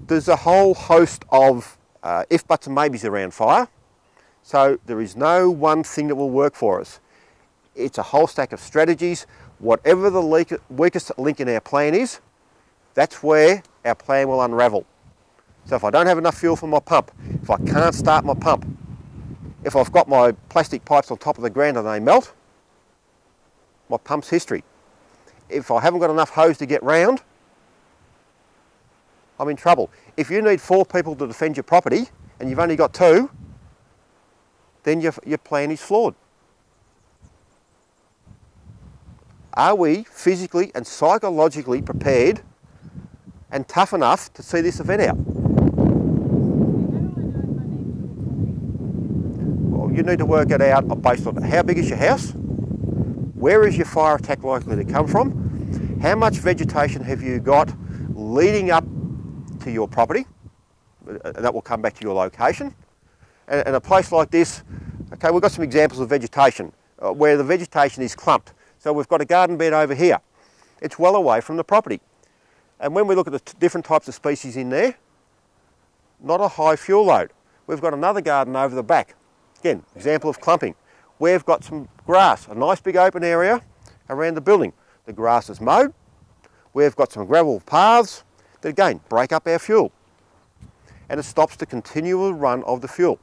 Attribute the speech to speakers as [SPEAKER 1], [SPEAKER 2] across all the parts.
[SPEAKER 1] There's a whole host of if, buts and maybes around fire. So there is no one thing that will work for us. It's a whole stack of strategies. Whatever the weakest link in our plan is, that's where our plan will unravel. So if I don't have enough fuel for my pump, if I can't start my pump, if I've got my plastic pipes on top of the ground and they melt, my pump's history. If I haven't got enough hose to get round, I'm in trouble. If you need 4 people to defend your property and you've only got 2, then your plan is flawed. Are we physically and psychologically prepared and tough enough to see this event out? Well, you need to work it out based on how big is your house, where is your fire attack likely to come from, how much vegetation have you got leading up to your property, and that will come back to your location. And a place like this, okay, we've got some examples of vegetation where the vegetation is clumped. So we've got a garden bed over here. It's well away from the property. And when we look at the different types of species in there, not a high fuel load. We've got another garden over the back. Again, example of clumping. We've got some grass, a nice big open area around the building. The grass is mowed. We've got some gravel paths that again break up our fuel. And it stops the continual run of the fuel.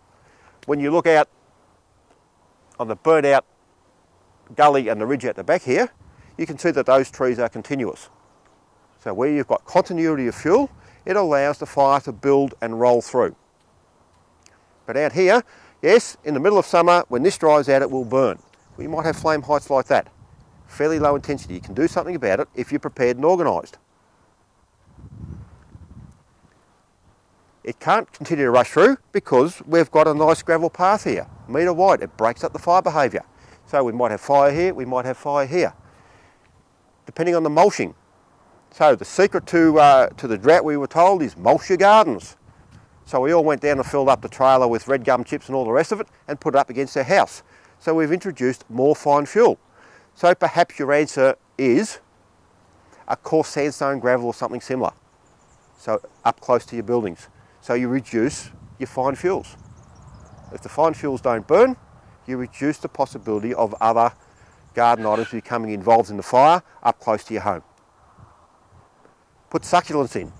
[SPEAKER 1] When you look out on the burnt out gully and the ridge at the back here, you can see that those trees are continuous. So where you've got continuity of fuel, it allows the fire to build and roll through. But out here, yes, in the middle of summer, when this dries out, it will burn. We might have flame heights like that. Fairly low intensity. You can do something about it if you're prepared and organised. It can't continue to rush through because we've got a nice gravel path here, metre wide. It breaks up the fire behaviour. So we might have fire here, we might have fire here, depending on the mulching. So the secret to the drought, we were told, is mulch your gardens. So we all went down and filled up the trailer with red gum chips and all the rest of it and put it up against our house. So we've introduced more fine fuel. So perhaps your answer is a coarse sandstone, gravel or something similar. So up close to your buildings. So you reduce your fine fuels. If the fine fuels don't burn, you reduce the possibility of other garden items becoming involved in the fire up close to your home. Put succulents in.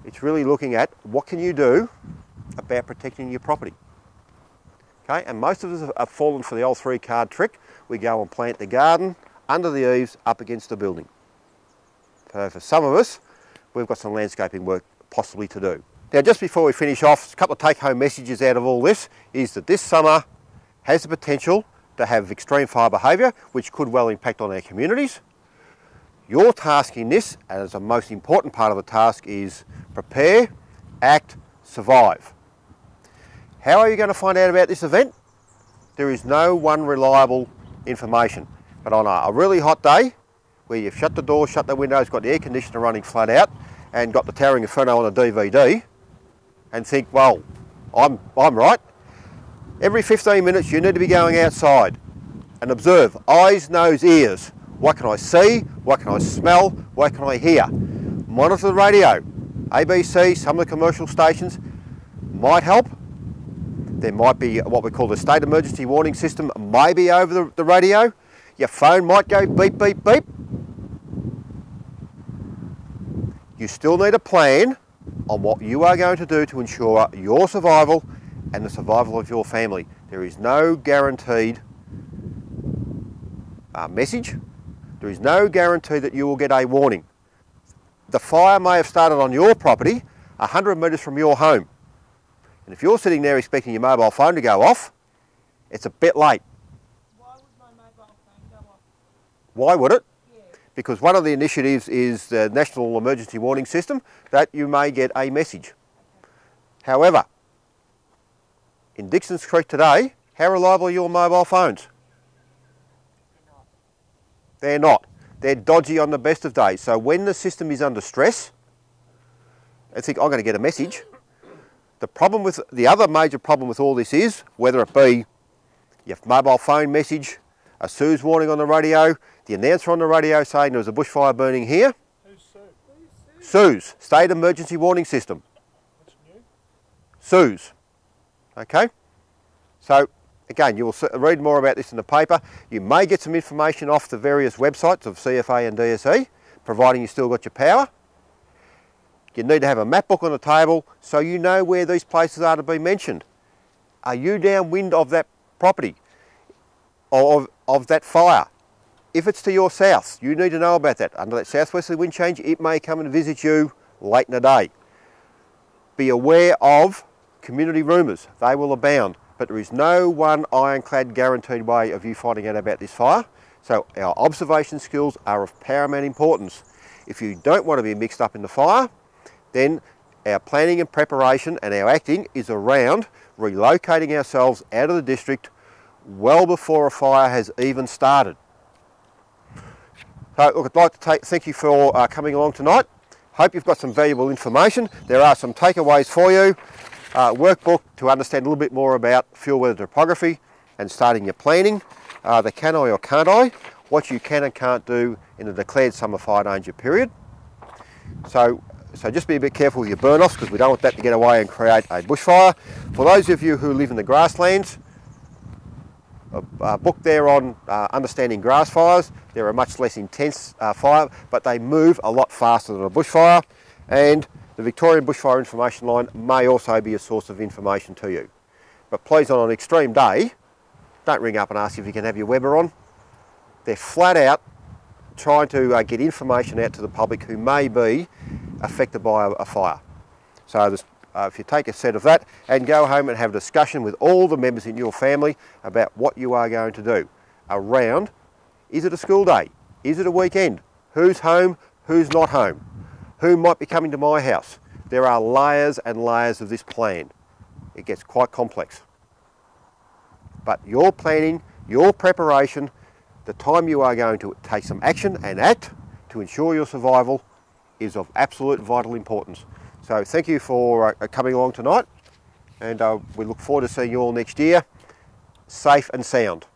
[SPEAKER 1] It's really looking at what can you do about protecting your property. Okay, and most of us have fallen for the old 3-card trick. We go and plant the garden under the eaves up against the building. So for some of us, we've got some landscaping work possibly to do. Now just before we finish off, a couple of take-home messages out of all this is that this summer has the potential to have extreme fire behaviour, which could well impact on our communities. Your task in this, as the most important part of the task, is prepare, act, survive. How are you going to find out about this event? There is no one reliable information. But on a really hot day, where you've shut the doors, shut the windows, got the air conditioner running flat out, and got the Towering Inferno on a DVD, and think, well, I'm right. Every 15 minutes you need to be going outside and observe, eyes, nose, ears. What can I see? What can I smell? What can I hear? Monitor the radio. ABC, some of the commercial stations might help. There might be what we call the state emergency warning system, maybe over the radio. Your phone might go beep, beep, beep. You still need a plan on what you are going to do to ensure your survival and the survival of your family. There is no guaranteed message. There is no guarantee that you will get a warning. The fire may have started on your property 100 metres from your home. And if you're sitting there expecting your mobile phone to go off, it's a bit late.
[SPEAKER 2] Why would my mobile phone go off?
[SPEAKER 1] Why would it?
[SPEAKER 2] Yeah.
[SPEAKER 1] Because one of the initiatives is the National Emergency Warning System, that you may get a message. Okay. However, in Dixon's Creek today, how reliable are your mobile phones? They're not. They're dodgy on the best of days. So when the system is under stress, I think I'm going to get a message. The other major problem with all this is, whether it be your mobile phone message, a Sue's warning on the radio, the announcer on the radio saying there was a bushfire burning here.
[SPEAKER 2] Who's Sue?
[SPEAKER 1] SEWS, State Emergency Warning System.
[SPEAKER 3] What's new?
[SPEAKER 1] SEWS. Okay? So, again, you will read more about this in the paper. You may get some information off the various websites of CFA and DSE, providing you still got your power. You need to have a map book on the table so you know where these places are to be mentioned. Are you downwind of that property, of that fire? If it's to your south, you need to know about that. Under that southwesterly wind change, it may come and visit you late in the day. Be aware of community rumours. They will abound, but there is no one ironclad guaranteed way of you finding out about this fire. So our observation skills are of paramount importance. If you don't want to be mixed up in the fire, then our planning and preparation and our acting is around relocating ourselves out of the district well before a fire has even started. So look, I'd like to thank you for coming along tonight. Hope you've got some valuable information. There are some takeaways for you. Workbook to understand a little bit more about fuel weather topography and starting your planning. The can I or can't I, what you can and can't do in a declared summer fire danger period. So just be a bit careful with your burn-offs because we don't want that to get away and create a bushfire. For those of you who live in the grasslands, a book there on understanding grass fires. They're a much less intense fire, but they move a lot faster than a bushfire. And the Victorian Bushfire Information Line may also be a source of information to you. But please, on an extreme day, don't ring up and ask if you can have your Weber on. They're flat out trying to get information out to the public who may be affected by a fire. So if you take a set of that and go home and have a discussion with all the members in your family about what you are going to do around, is it a school day? Is it a weekend? Who's home? Who's not home? Who might be coming to my house? There are layers and layers of this plan. It gets quite complex. But your planning, your preparation, the time you are going to take some action and act to ensure your survival is of absolute vital importance. So thank you for coming along tonight, and we look forward to seeing you all next year, safe and sound.